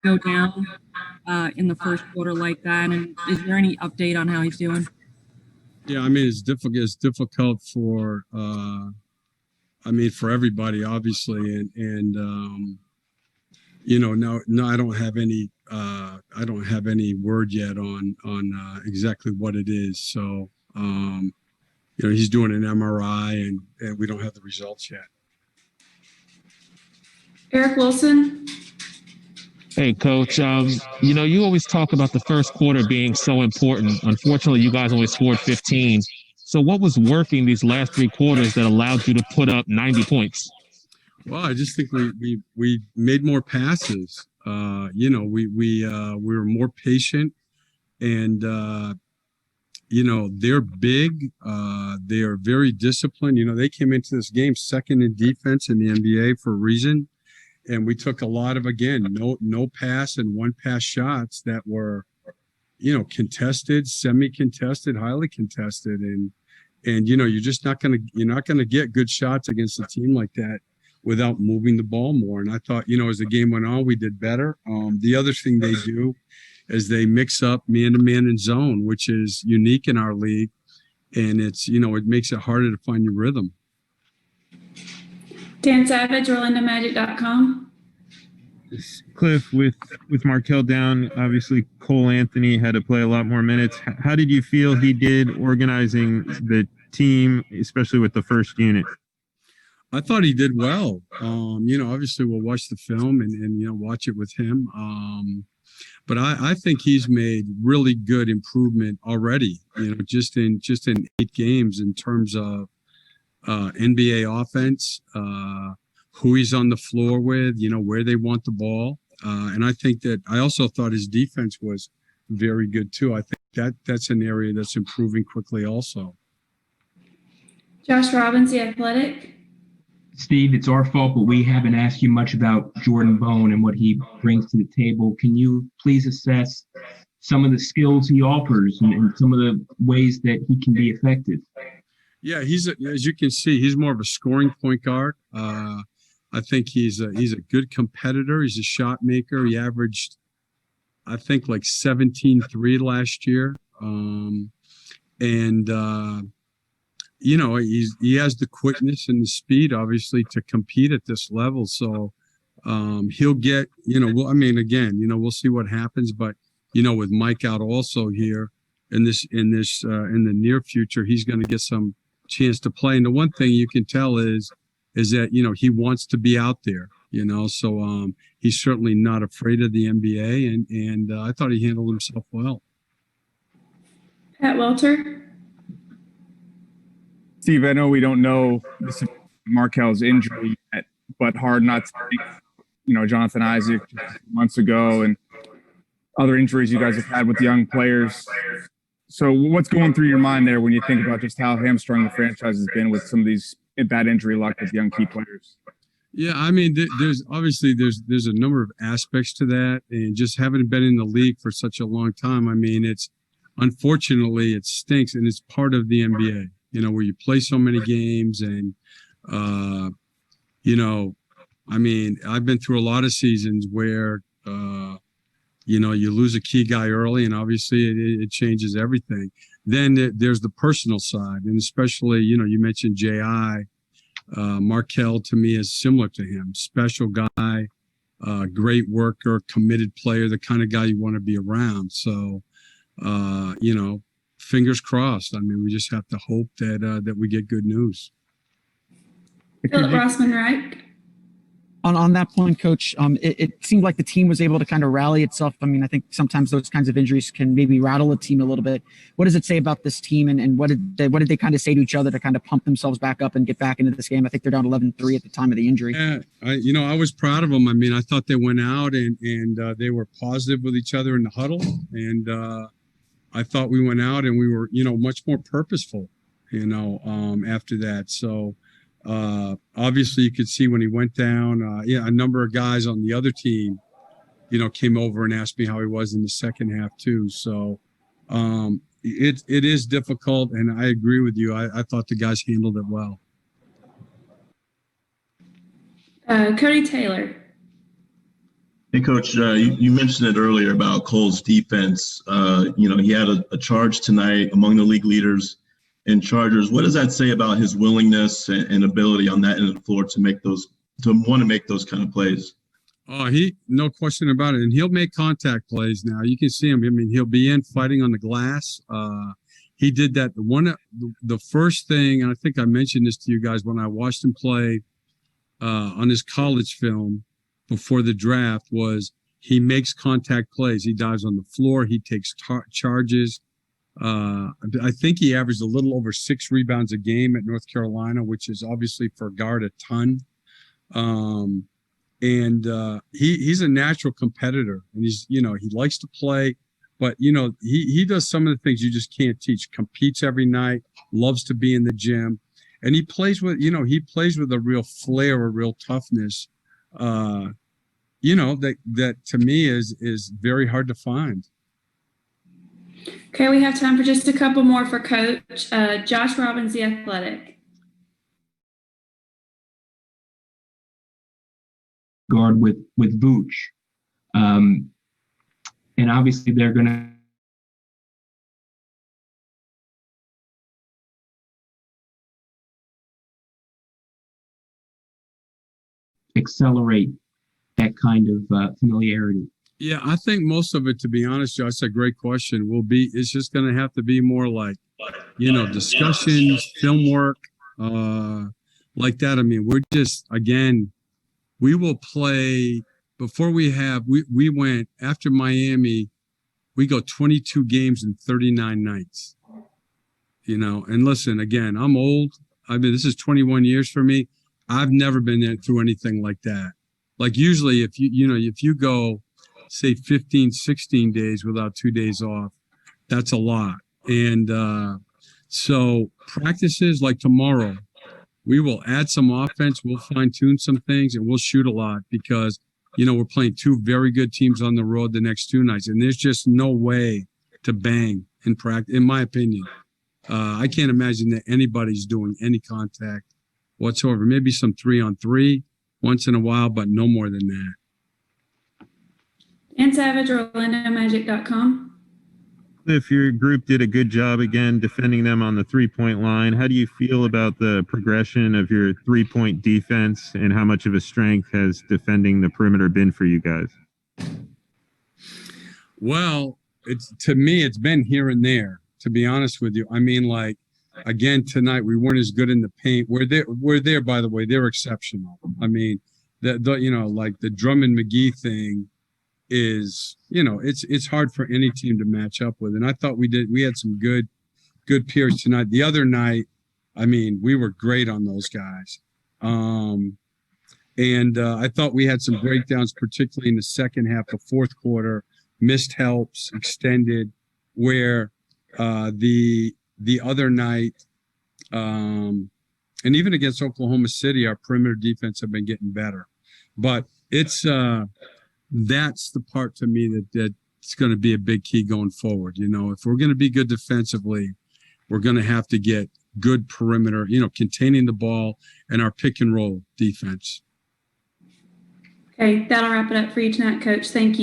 go down in the first quarter like that? And is there any update on how he's doing? Yeah, I mean, it's difficult. It's difficult for, for everybody, obviously, and no, I don't have any. I don't have any word yet on exactly what it is. So, he's doing an MRI, and we don't have the results yet. Eric Wilson. Hey, Coach. You always talk about the first quarter being so important. Unfortunately, you guys only scored 15. So what was working these last three quarters that allowed you to put up 90 points? Well, I just think we made more passes. We were more patient, and they're big. They are very disciplined. They came into this game second in defense in the NBA for a reason. And we took a lot of, again, no pass and one pass shots that were, contested, semi-contested, highly contested. And you're just not going to get good shots against a team like that without moving the ball more. And I thought, as the game went on, we did better. The other thing they do is they mix up man-to-man and zone, which is unique in our league. And it's, it makes it harder to find your rhythm. Dan Savage, OrlandoMagic.com. Cliff, with Markelle down, obviously Cole Anthony had to play a lot more minutes. How did you feel he did organizing the team, especially with the first unit? I thought he did well. Obviously we'll watch the film and watch it with him. But I think he's made really good improvement already, just in 8 games in terms of NBA offense, who he's on the floor with, where they want the ball. And I think that I also thought his defense was very good too. I think that's an area that's improving quickly also. Josh Robbins, The Athletic. Steve, it's our fault, but we haven't asked you much about Jordan Bone and what he brings to the table. Can you please assess some of the skills he offers and some of the ways that he can be effective? Yeah, as you can see, he's more of a scoring point guard. I think he's a good competitor. He's a shot maker. He averaged, I think, like 17-3 last year. He has the quickness and the speed, obviously, to compete at this level. So he'll get, we'll see what happens. But, with Mike out also here in the near future, he's going to get some chance to play. And the one thing you can tell is that, he wants to be out there, so he's certainly not afraid of the NBA. And I thought he handled himself well. Pat Welter. Steve, I know we don't know Markelle's injury yet, but hard not to think, Jonathan Isaac months ago and other injuries you guys have had with young players. So what's going through your mind there when you think about just how hamstrung the franchise has been with some of these bad injury luck with young key players? Yeah, I mean, there's a number of aspects to that, and just having been in the league for such a long time, I mean, unfortunately it stinks, and it's part of the NBA, where you play so many games, and I've been through a lot of seasons where you lose a key guy early, and obviously it changes everything. Then there's the personal side, and especially, you mentioned J.I. Markelle, to me, is similar to him. Special guy, great worker, committed player, the kind of guy you want to be around. So, fingers crossed. I mean, we just have to hope that we get good news. Philip Rossman-Reich. On that point, Coach, it seemed like the team was able to kind of rally itself. I mean, I think sometimes those kinds of injuries can maybe rattle a team a little bit. What does it say about this team, and what did they kind of say to each other to kind of pump themselves back up and get back into this game? I think they're down 11-3 at the time of the injury. Yeah, I was proud of them. I mean, I thought they went out and they were positive with each other in the huddle, and I thought we went out and we were, much more purposeful, after that. So. Obviously you could see when he went down, a number of guys on the other team, came over and asked me how he was in the second half too. So, it is difficult, and I agree with you. I thought the guys handled it well. Cody Taylor. Hey, Coach, you mentioned it earlier about Cole's defense. He had a charge tonight among the league leaders in chargers. What does that say about his willingness and ability on that end of the floor to want to make those kind of plays? Oh, no question about it. And he'll make contact plays now. You can see him. I mean, he'll be in fighting on the glass. He did that. The first thing, and I think I mentioned this to you guys when I watched him play on his college film before the draft, was he makes contact plays. He dives on the floor. He takes charges. I think he averaged a little over 6 rebounds a game at North Carolina, which is obviously for a guard a ton. He's a natural competitor, and he likes to play, but he does some of the things you just can't teach. Competes every night, loves to be in the gym, and he plays with a real flair, a real toughness. That to me is very hard to find. Okay, we have time for just a couple more for Coach. Josh Robbins, The Athletic. Guard with Vooch. And obviously they're going to accelerate that kind of familiarity. Yeah, I think most of it, to be honest, Josh, that's a great question. It's just going to have to be more like, discussions, film work, like that. I mean, we will play before we went after Miami, we go 22 games in 39 nights, and listen, again, I'm old. I mean, this is 21 years for me. I've never been through anything like that. Like usually if you go, say 15, 16 days without 2 days off, that's a lot. And so practices like tomorrow, we will add some offense, we'll fine tune some things, and we'll shoot a lot because, we're playing 2 very good teams on the road the next 2 nights. And there's just no way to bang in practice, in my opinion. I can't imagine that anybody's doing any contact whatsoever. Maybe some 3-on-3 once in a while, but no more than that. Dan Savage, OrlandoMagic.com. Cliff, your group did a good job again defending them on the 3-point line. How do you feel about the progression of your 3-point defense, and how much of a strength has defending the perimeter been for you guys? Well, to me, it's been here and there, to be honest with you. I mean, like, again, tonight we weren't as good in the paint. We're there, by the way. They're exceptional. I mean, like the Drummond-McGee thing is, it's hard for any team to match up with. And I thought we had some good periods tonight. The other night, I mean, we were great on those guys. I thought we had some breakdowns, particularly in the second half, the fourth quarter, missed helps, extended, where the other night, and even against Oklahoma City, our perimeter defense have been getting better. But that's the part to me that's going to be a big key going forward. If we're going to be good defensively, we're going to have to get good perimeter, containing the ball, and our pick and roll defense. Okay, that'll wrap it up for you tonight, Coach. Thank you.